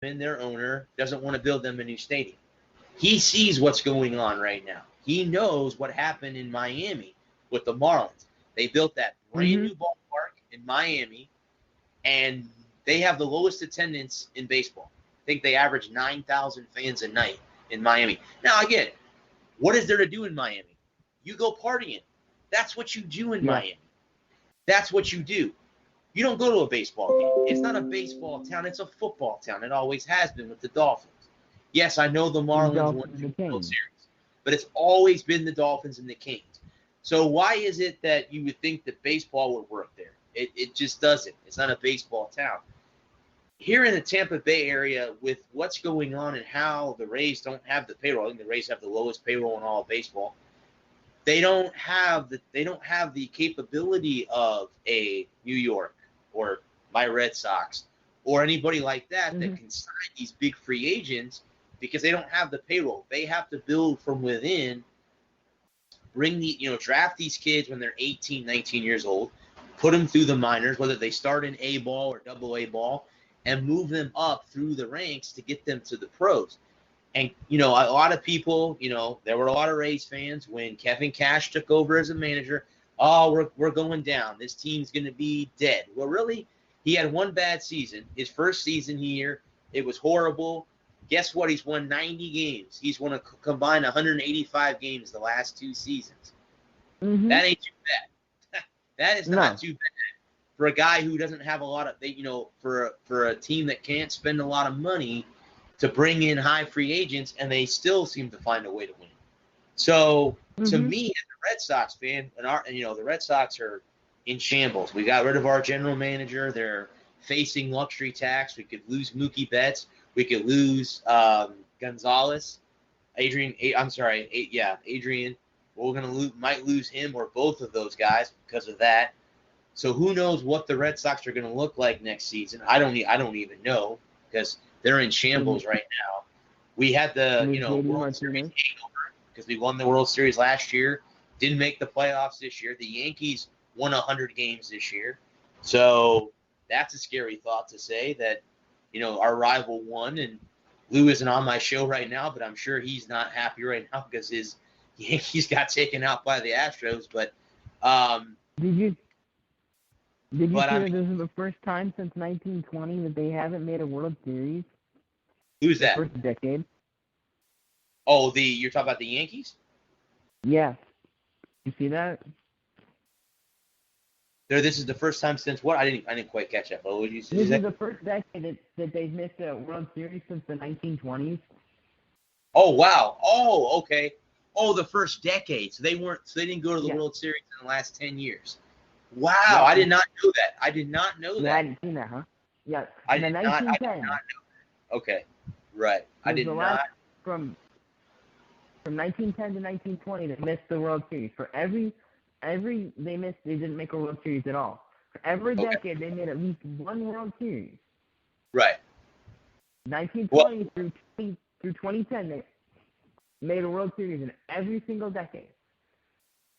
and their owner doesn't want to build them a new stadium. He sees what's going on right now. He knows what happened in Miami with the Marlins. They built that brand new ballpark in Miami, and they have the lowest attendance in baseball. I think they average 9,000 fans a night in Miami. Now, again, what is there to do in Miami? You go partying. That's what you do in Miami. That's what you do. You don't go to a baseball game. It's not a baseball town. It's a football town. It always has been with the Dolphins. Yes, I know the Marlins won the World Series, but it's always been the Dolphins and the Kings. So why is it that you would think that baseball would work there? It just doesn't. It's not a baseball town. Here in the Tampa Bay area, with what's going on and how the Rays don't have the payroll, I think the Rays have the lowest payroll in all of baseball. They don't have the capability of a New York or my Red Sox or anybody like that that can sign these big free agents because they don't have the payroll. They have to build from within, draft these kids when they're 18, 19 years old, put them through the minors, whether they start in A ball or double A ball, and move them up through the ranks to get them to the pros. And, a lot of people, there were a lot of Rays fans when Kevin Cash took over as a manager. Oh, we're going down. This team's going to be dead. Well, really, he had one bad season. His first season here, it was horrible. Guess what? He's won 90 games. He's won a combined 185 games the last 2 seasons. That ain't too bad. That is not too bad for a guy who doesn't have a lot of, for a team that can't spend a lot of money to bring in high free agents, and they still seem to find a way to win. So to me, as a Red Sox fan, and the Red Sox are in shambles. We got rid of our general manager. They're facing luxury tax. We could lose Mookie Betts. We could lose Gonzalez. Adrian. We're might lose him or both of those guys because of that. So who knows what the Red Sox are going to look like next season? I don't even know because they're in shambles right now. We had the World Series hangover because we won the World Series last year. Didn't make the playoffs this year. The Yankees won 100 games this year. So that's a scary thought to say that, our rival won. And Lou isn't on my show right now, but I'm sure he's not happy right now because his Yankees got taken out by the Astros. But Did you see that this is the first time since 1920 that they haven't made a World Series? Who's that? First decade. Oh, you're talking about the Yankees? Yeah. You see that? This is the first time since what? I didn't quite catch that. What would you say? This is the first decade that they've missed a World Series since the 1920s. Oh wow! Oh okay. Oh, the first decade. So they didn't go to the World Series in the last 10 years. Wow, yeah. I did not know that. I did not know that. I hadn't seen that, huh? Yeah. I did not know that. Okay, right. I did not. From 1910 to 1920, they missed the World Series. For every they didn't make a World Series at all. For every decade, they made at least one World Series. Right. 1920 through 2010, they made a World Series in every single decade.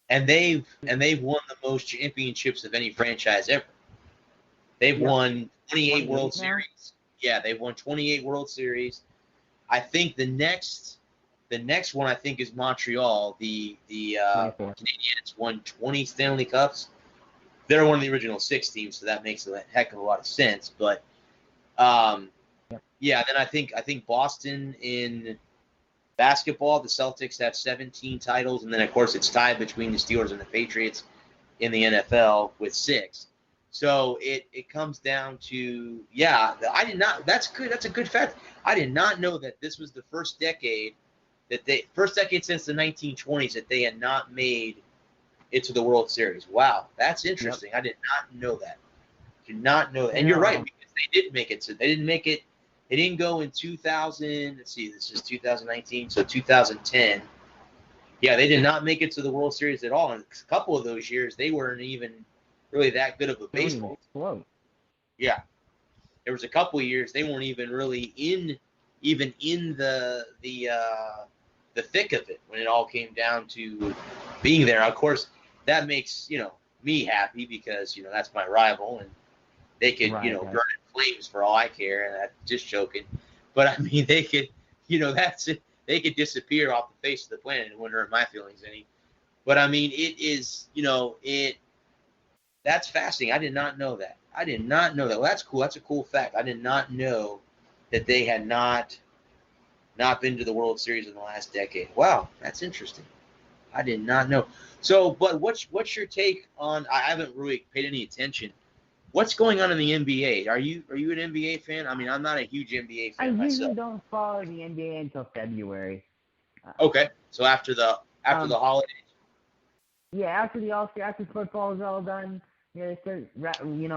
And they've won the most championships of any franchise ever. They've won 28 World Series. Yeah, they've won 28 World Series. I think the next one I think is Montreal. The Canadiens won 20 Stanley Cups. They're one of the original 6 teams, so that makes a heck of a lot of sense. But then I think Boston in basketball, the Celtics have 17 titles, and then of course it's tied between the Steelers and the Patriots in the NFL with 6. So it comes down to I did not. That's good. That's a good fact. I did not know that this was the first decade since the 1920s that they had not made it to the World Series. Wow, that's interesting. Yep. I did not know that. Did not know that. And you're right, because they did make it. So they didn't make it. They didn't go in 2000. Let's see, this is 2019, so 2010. Yeah, they did not make it to the World Series at all. And a couple of those years, they weren't even really that good of a baseball. Yeah, there was a couple of years they weren't even really in the thick of it when it all came down to being there. Of course, that makes me happy because that's my rival and they could burn in flames for all I care. And I'm just joking, But I mean, they could, that's it. They could disappear off the face of the planet. It wouldn't hurt my feelings any. But I mean, it is, that's fascinating. I did not know that. Well, that's cool. That's a cool fact. I did not know that they had not been to the World Series in the last decade. Wow, that's interesting. I did not know. So, but what's your take on? I haven't really paid any attention. What's going on in the NBA? Are you an NBA fan? I mean, I'm not a huge NBA fan myself. I usually don't follow the NBA until February. Okay, so after the holidays. Yeah, after the All-Star, after football is all done, they start grinding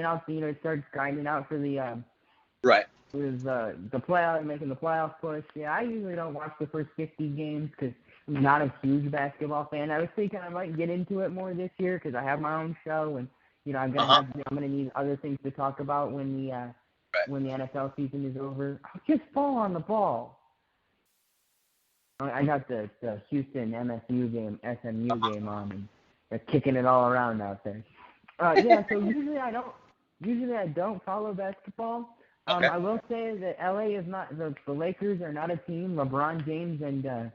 out. It starts grinding out for the right. With the playoff, making the playoff push. Yeah, I usually don't watch the first 50 games because I'm not a huge basketball fan. I was thinking I might get into it more this year because I have my own show and I'm gonna need other things to talk about when the NFL season is over. Just fall on the ball. I got the Houston MSU game, SMU game on, and they're kicking it all around out there. Yeah, so usually I don't follow basketball. Okay. I will say that LA is not the Lakers are not a team. LeBron James and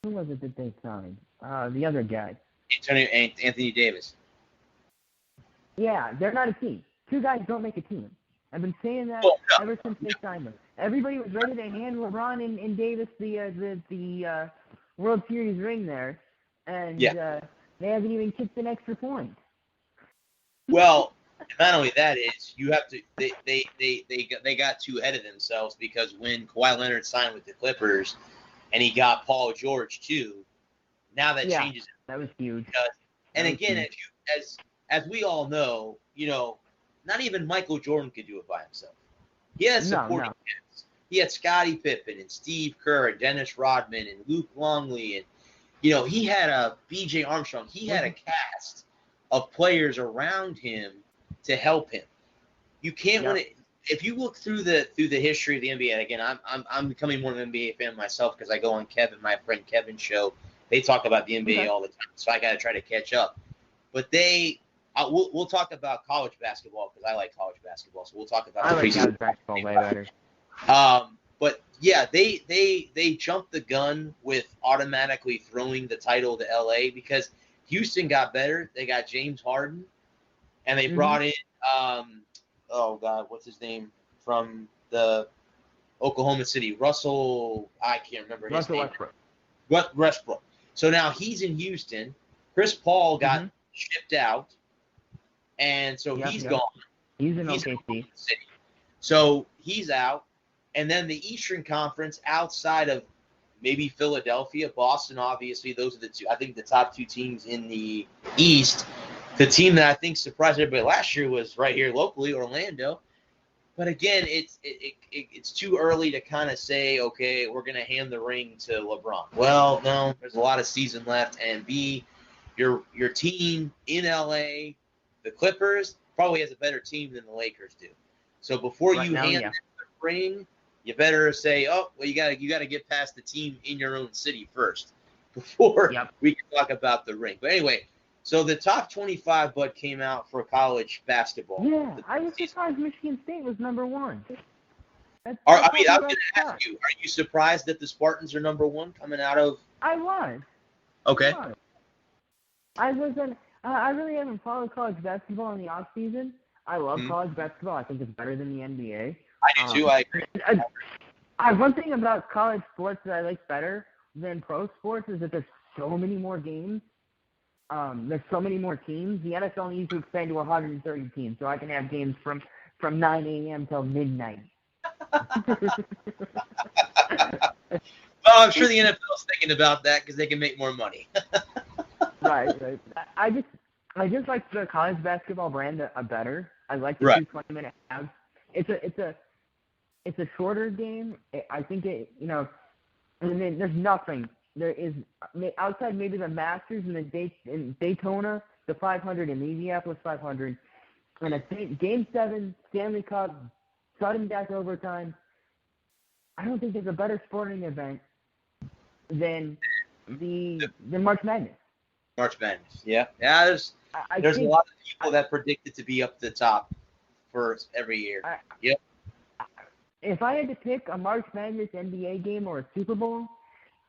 who was it that they signed? The other guy. Anthony Davis. Yeah, they're not a team. Two guys don't make a team. I've been saying that ever since they signed them. Everybody was ready to hand LeBron and Davis the World Series ring there, and they haven't even kicked an extra point. Well, not only that is you have to they got too ahead of themselves because when Kawhi Leonard signed with the Clippers and he got Paul George too, now that changes. That was huge. And again, as we all know, not even Michael Jordan could do it by himself. He had supporting cast. He had Scottie Pippen and Steve Kerr and Dennis Rodman and Luke Longley and he had a B.J. Armstrong. He had a cast of players around him to help him. You can't win it. If you look through the history of the NBA, and again, I'm becoming more of an NBA fan myself because I go on my friend Kevin's show. They talk about the NBA all the time, so I got to try to catch up. But we'll talk about college basketball because I like college basketball, so we'll talk about. I like college basketball way better. But yeah, they jumped the gun with automatically throwing the title to LA because Houston got better. They got James Harden, and they brought in what's his name from the Oklahoma City? Russell. I can't remember his name. Westbrook. So now he's in Houston. Chris Paul got shipped out, and so he's gone. He's in OKC. So he's out. And then the Eastern Conference, outside of maybe Philadelphia, Boston, obviously, those are the two. I think the top two teams in the East. The team that I think surprised everybody last year was right here locally, Orlando. But again, it's too early to kind of say, okay, we're going to hand the ring to LeBron. Well, no, there's a lot of season left. And B, your team in LA, the Clippers, probably has a better team than the Lakers do. So before you hand them the ring, you better say, you got to get past the team in your own city first before we can talk about the ring. But anyway, so the top 25 Bud came out for college basketball. Yeah, I was surprised Michigan State was number one. I was going to ask you, are you surprised that the Spartans are number one coming out of? I was. Okay. I wasn't. I really haven't followed college basketball in the off season. I love college basketball. I think it's better than the NBA. I do too. I agree. One thing about college sports that I like better than pro sports is that there's so many more games. There's so many more teams. The NFL needs to expand to 130 teams, so I can have games from 9 a.m. till midnight. Well, I'm sure the NFL is thinking about that because they can make more money. Right. I just like the college basketball brand better. I like the 220-minute halves. It's a shorter game. I think and then there's nothing. There is outside maybe the Masters and Daytona, the 500 and the Indianapolis 500, and a Game 7 Stanley Cup, sudden death overtime. I don't think there's a better sporting event than the March Madness. March Madness, yeah. There's a lot of people that predict it to be up to the top for every year. if I had to pick a March Madness NBA game or a Super Bowl,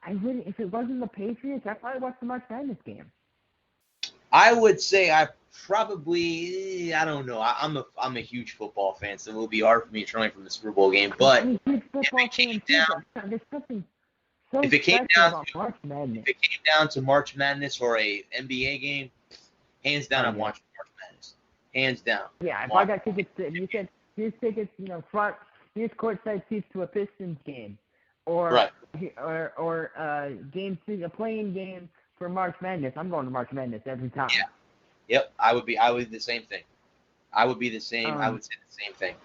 I wouldn't. If it wasn't the Patriots, I'd probably watch the March Madness game. I would say I don't know. I'm a huge football fan, so it will be hard for me to turn from the Super Bowl game. But I'm a huge football fan too. But there's something so special about March Madness. If it came down to March Madness or a NBA game, hands down, I'm watching March Madness. Hands down. Yeah, if I got tickets to, if you said, here's tickets, here's courtside seats to a Pistons game, or game a playing game for March Madness. I'm going to March Madness every time. Yeah. Yep. I would be the same thing. I would be the same. I would say the same thing.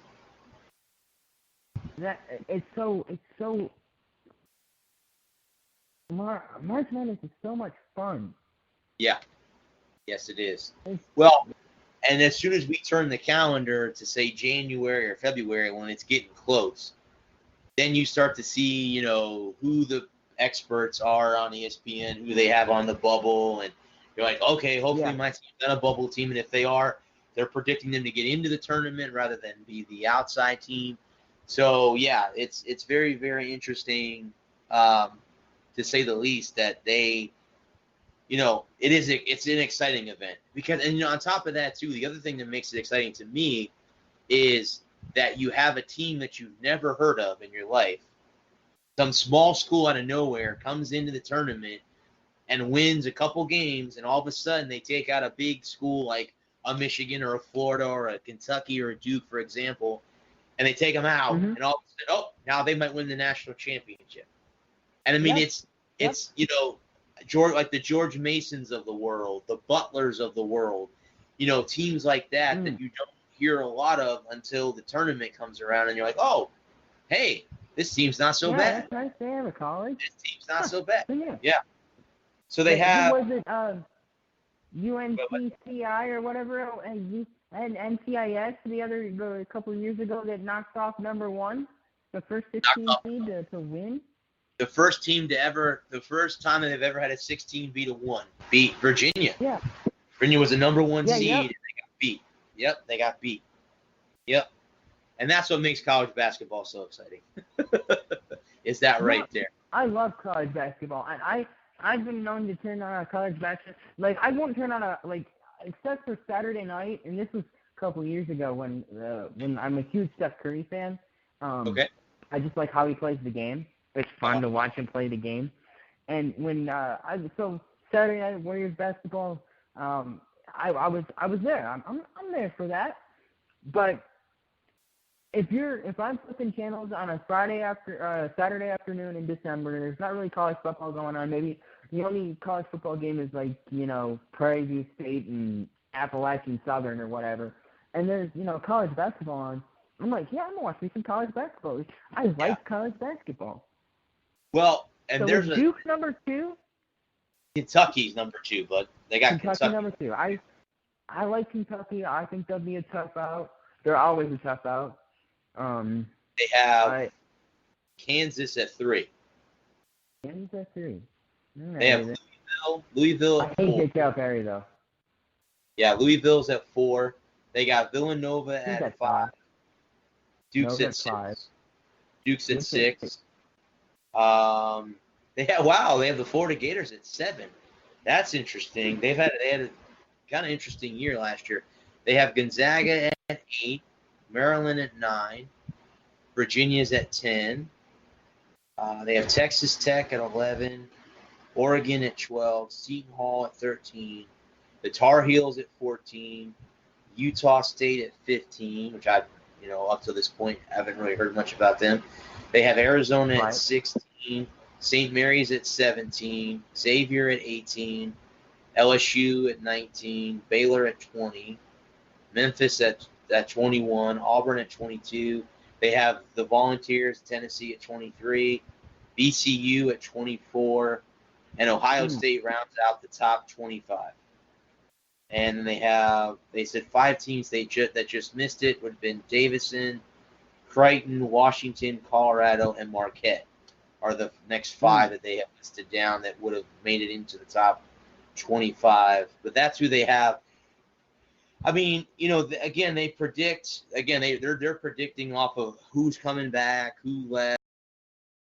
March Madness is so much fun. Yeah. Yes, it is. Well, and as soon as we turn the calendar to say January or February, when it's getting close, then you start to see, who the experts are on ESPN, who they have on the bubble, and you're like, okay, hopefully my team's not a bubble team, and if they are, they're predicting them to get into the tournament rather than be the outside team. So yeah, it's very, very interesting, to say the least, that they. It's an exciting event because, and on top of that too, the other thing that makes it exciting to me is that you have a team that you've never heard of in your life. Some small school out of nowhere comes into the tournament and wins a couple games, and all of a sudden they take out a big school like a Michigan or a Florida or a Kentucky or a Duke, for example, and they take them out, and all of a sudden, now they might win the national championship. And I mean, it's like the George Masons of the world, the Butlers of the world, teams like that that you don't hear a lot of until the tournament comes around, and you're like, oh, hey, this team's not so bad. That's right there, college. This team's not so bad. Yeah. So they have. Who was it? UNCCI or whatever, and NCIS a couple of years ago that knocked off number one, the first 16 seed to win. The first time that they've ever had a 16 beat Virginia. Yeah. Virginia was the number one seed, yep. and they got beat. Yep, they got beat. Yep. And that's what makes college basketball so exciting. Is that right there? I love college basketball, and I've been known to turn on a college basketball. Like, I won't turn on except for Saturday night, and this was a couple of years ago when I'm a huge Steph Curry fan. Okay. I just like how he plays the game. It's fun to watch him play the game. And when so Saturday night Warriors basketball, I was there. I'm there for that. But if I'm flipping channels on a Saturday afternoon in December, and there's not really college football going on, maybe the only college football game is Prairie View State and Appalachian Southern or whatever, and there's college basketball on. I'm like, I'm gonna watch me some college basketball. I like college basketball. Well, and so there's Duke number 2. Kentucky's number 2, but they got Kentucky number 2. I like Kentucky. I think they'll be a tough out. They're always a tough out. They have Kansas at 3. Kansas at 3. They have Louisville at 4. I hate Jake Calipari though. Yeah, Louisville's at 4. They got Villanova at 5. Duke's at 6. Duke's at 6. They have the Florida Gators at 7. That's interesting. They had a kind of interesting year last year. They have Gonzaga at 8, Maryland at 9, Virginia's at 10. They have Texas Tech at 11, Oregon at 12, Seton Hall at 13, the Tar Heels at 14, Utah State at 15, which I, up to this point, haven't really heard much about them. They have Arizona at 16, St. Mary's at 17, Xavier at 18, LSU at 19, Baylor at 20, Memphis at 21, Auburn at 22. They have the Volunteers, Tennessee at 23, VCU at 24, and Ohio State rounds out the top 25. And then they said 5 teams that just missed it would have been Davidson, Creighton, Washington, Colorado, and Marquette are the next 5 that they have listed down that would have made it into the top 25. But that's who they have I mean, again, they predict. Again, they're predicting off of who's coming back, who left.